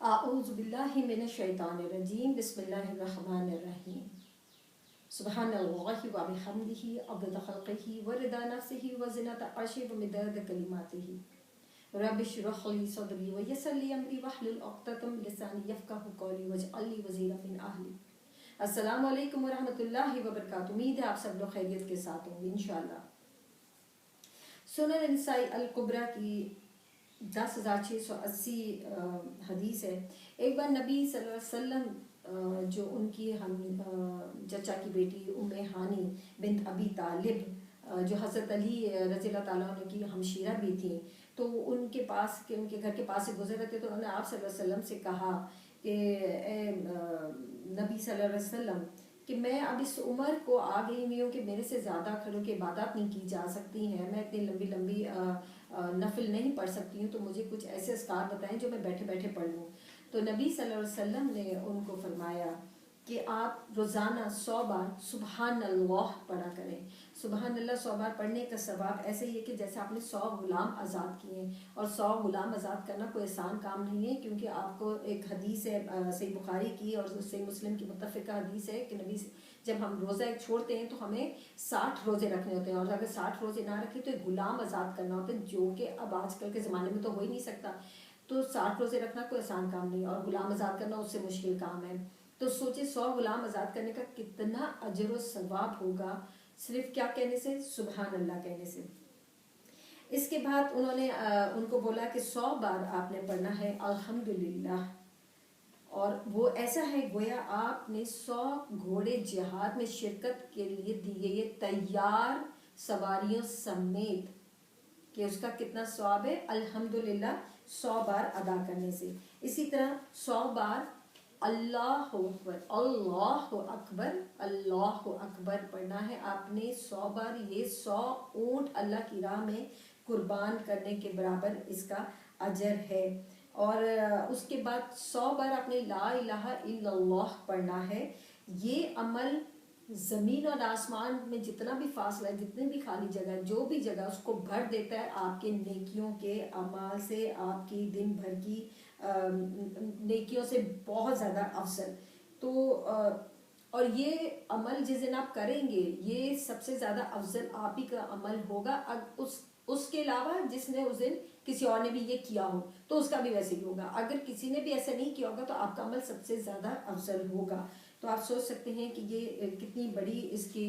अऊज़ु बिल्लाहि मिनश शैतानिर रजीम बिस्मिल्लाहिर रहमानिर रहीम सुब्हानल्लाहि व बिहम्दिही अदद खल्क़िही व रिदा नफ्सिही व ज़िनता अर्शिही व मिदाद कलिमातिही रब्बि इश्रह ली सदरी व यस्सिर ली अमरी वहलुल उक़दतम मिन लिसानी यफ़क़हू क़ौली वजअल ली वज़ीरम मिन अहली। अस्सलामु अलैकुम व रहमतुल्लाहि व बरकातुहू। उम्मीद है आप सब लोग खैरियत के साथ होंगे इंशाअल्लाह। सुनन निसाई अल कुबरा की 10,680 हदीस है। एक बार नबी सल्लल्लाहु अलैहि वसल्लम जो उनकी हम चचा की बेटी उम्मे हानी बिन्त अबी तालिब जो हज़रत अली रज़ी अल्लाह ताला अन्हु की हमशीरा भी थी, तो उनके पास के उनके घर के पास से गुजर रहे थे, तो उन्होंने आप सल्लल्लाहु अलैहि वसल्लम से कहा कि नबी सल्लल्लाहु अलैहि वसल्लम कि मैं अब इस उम्र को आ गई हुई हूँ कि मेरे से ज़्यादा खड़ों की इबादत नहीं की जा सकती हैं, मैं इतनी लंबी लंबी नफिल नहीं पढ़ सकती हूँ, तो मुझे कुछ ऐसे अस्कार बताएं जो मैं बैठे बैठे पढ़ लूँ। तो नबी सल्लल्लाहु अलैहि वसल्लम ने उनको फरमाया कि आप रोज़ाना 100 बार सुबहान अल्लाह पढ़ा करें। सुबहान अल्लाह 100 बार पढ़ने का सवाब ऐसे ही है कि जैसे आपने 100 गुलाम आज़ाद किए हैं, और 100 गुलाम आज़ाद करना कोई आसान काम नहीं है, क्योंकि आपको एक हदीस है सही बुखारी की और सही मुस्लिम की मुत्तफ़िका हदीस है कि नबी जब हम रोज़ा एक छोड़ते हैं तो हमें 60 रोज़े रखने होते हैं, और अगर 60 रोज़े ना रखें तो एक गुलाम आज़ाद करना होता है, जो कि अब आजकल के ज़माने में तो हो ही नहीं सकता। तो 60 रोज़े रखना कोई आसान काम नहीं, और गुलाम आज़ाद करना उससे मुश्किल काम है। तो सोचिए 100 गुलाम आज़ाद करने का कितना अजर व सवाब होगा सिर्फ क्या कहने से, सुबहान अल्लाह कहने से। इसके बाद उन्होंने उनको बोला कि 100 बार आपने पढ़ना है अल्हम्दुलिल्लाह, और वो ऐसा है गोया आपने 100 घोड़े जिहाद में शिरकत के लिए दिए ये तैयार सवारियों समेत, कि उसका कितना सवाब है अल्हम्दुलिल्लाह 100 बार अदा करने से। इसी तरह 100 बार अल्लाहु अकबर अल्लाहु अकबर अल्लाहु अकबर पढ़ना है आपने 100 बार। ये 100 ऊंट अल्लाह की राह में कुर्बान करने के बराबर इसका अजर है। और उसके बाद 100 बार आपने ला इलाहा इल्लल्लाह पढ़ना है। ये अमल ज़मीन और आसमान में जितना भी फासला है, जितनी भी खाली जगह, जो भी जगह, उसको भर देता है आपके नेकियों के अमाल से, आपकी दिन भर की नेकियों से बहुत ज़्यादा अफजल। तो और ये अमल जिस दिन आप करेंगे ये सबसे ज़्यादा अफजल आप ही का अमल होगा। उसके अलावा जिसने उस दिन किसी और ने भी ये किया हो तो उसका भी वैसे ही होगा। अगर किसी ने भी ऐसा नहीं किया होगा तो आपका अमल सबसे ज़्यादा अफजल होगा। तो आप सोच सकते हैं कि ये कितनी बड़ी इसकी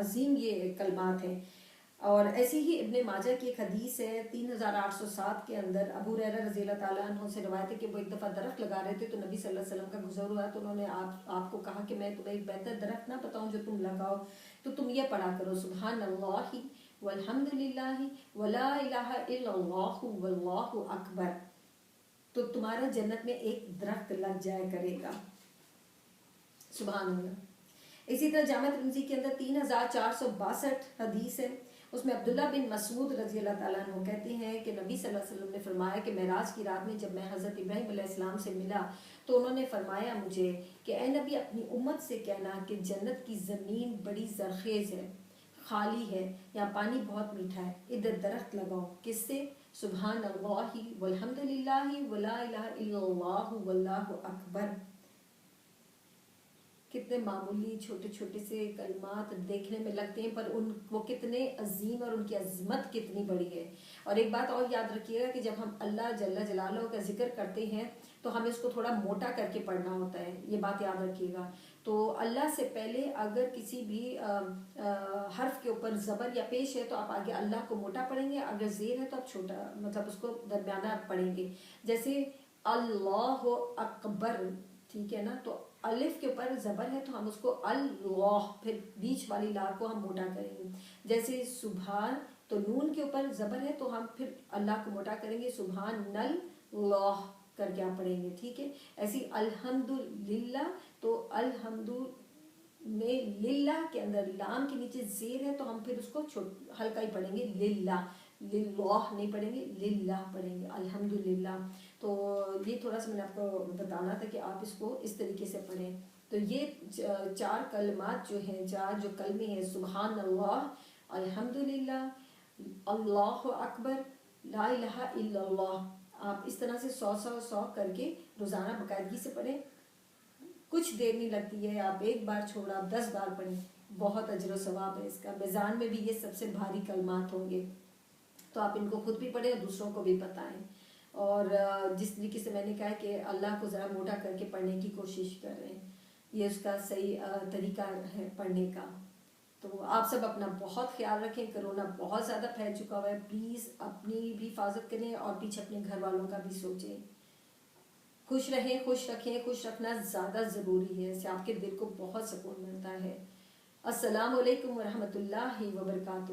अजीम ये कलमात हैं। और ऐसी ही इब्ने माजा की एक हदीस है 3807 के अंदर, अबू हुरैरा रज़ी अल्लाह ताला अन्हु से रवायत है कि वो एक दफ़ा दरख्त लगा रहे थे, तो नबी सल्लल्लाहु अलैहि वसल्लम का गुज़र हुआ, तो उन्होंने आपको कहा कि मैं तुम्हें एक बेहतर दरख्त ना बताऊं जो तुम लगाओ, तो तुम ये पढ़ा करो सुबहान अल्लाहि वल्हम्दुलिल्लाहि वला इलाहा इल्लल्लाहु वल्लाहु अकबर, तो तुम्हारा जन्नत में एक दरख्त लग जाया करेगा। सुबहान अल्लाह। इसी तरह जामा तिर्मिज़ी के अंदर 3462 हदीस है। उसमें अब्दुल्ला बिन मसूद रज़ी अल्लाह ताला अन्हु कहते हैं कि नबी सल्लल्लाहु अलैहि वसल्लम ने फरमाया कि मेराज की रात में जब मैं हज़रत इब्राहीम अलैहिस्सलाम से मिला तो उन्होंने फरमाया मुझे कि ए नबी अपनी उम्मत से कहना कि जन्नत की ज़मीन बड़ी ज़रखेज़ है, खाली है, यहाँ पानी बहुत मीठा है, इधर दरख्त लगाओ। किससे? सुबहान अल्लाहि वल्हम्दुलिल्लाहि वला इलाहा इल्लल्लाहु वल्लाहु अकबर। कितने मामूली छोटे छोटे से कलमात देखने में लगते हैं, पर वो कितने अजीम और उनकी अजमत कितनी बड़ी है। और एक बात और याद रखिएगा कि जब हम अल्लाह जल्ला जलालहू का जिक्र करते हैं तो हमें इसको थोड़ा मोटा करके पढ़ना होता है, ये बात याद रखिएगा। तो अल्लाह से पहले अगर किसी भी हर्फ के ऊपर ज़बर या पेश है तो आप आगे अल्लाह को मोटा पढ़ेंगे, अगर ज़ेर है तो आप छोटा, मतलब उसको दरमियाना पढ़ेंगे। जैसे अल्लाह अकबर, ठीक है ना, तो अलिफ के ऊपर ज़बर है तो हम उसको अल्लाह, फिर बीच वाली ला को हम मोटा करेंगे। जैसे सुबहान, तो नून के ऊपर ज़बर है तो हम फिर अल्लाह को मोटा करेंगे, सुबहान नल लॉह करके आप पढ़ेंगे, ठीक है। ऐसी अल्हम्दुलिल्लाह, तो अल्हम्दु में लिल्लाह के अंदर लाम के नीचे ज़ेर है तो हम फिर उसको हल्का ही पढ़ेंगे, लिल्लाह, लिल्लाह नहीं पढ़ेंगे, लिल्लाह पढ़ेंगे, अल्हम्दुलिल्लाह। तो ये थोड़ा सा मैंने आपको बताना था कि आप इसको इस तरीके से पढ़ें। तो ये 4 कलमात जो हैं, 4 जो कलमे हैं, सुबहान अल्लाह, अल्हम्दुलिल्लाह, अल्लाहु अकबर, ला इलाहा इल्लल्लाह, آپ اس طرح سے 100 کر کے روزانہ باقاعدگی سے پڑھیں. کچھ دیر نہیں لگتی ہے، آپ ایک بار چھوڑا آپ 10 بار پڑھیں، بہت اجر و ثواب ہے اس کا. میزان میں بھی یہ سب سے بھاری کلمات ہوں گے، تو آپ ان کو خود بھی پڑھیں اور دوسروں کو بھی بتائیں. اور جس طریقے سے میں نے کہا کہ اللہ کو ذرا موٹا کر کے پڑھنے کی کوشش کر رہے ہیں، یہ اس کا صحیح طریقہ ہے پڑھنے کا. تو آپ سب اپنا بہت خیال رکھیں. کرونا بہت زیادہ پھیل چکا ہوا ہے، پلیز اپنی بھی حفاظت کریں اور پیچھے اپنے گھر والوں کا بھی سوچیں. خوش رہیں، خوش رکھیں. خوش رکھنا زیادہ ضروری ہے، اس سے آپ کے دل کو بہت سکون ملتا ہے. السلام علیکم ورحمۃ اللہ وبرکاتہ.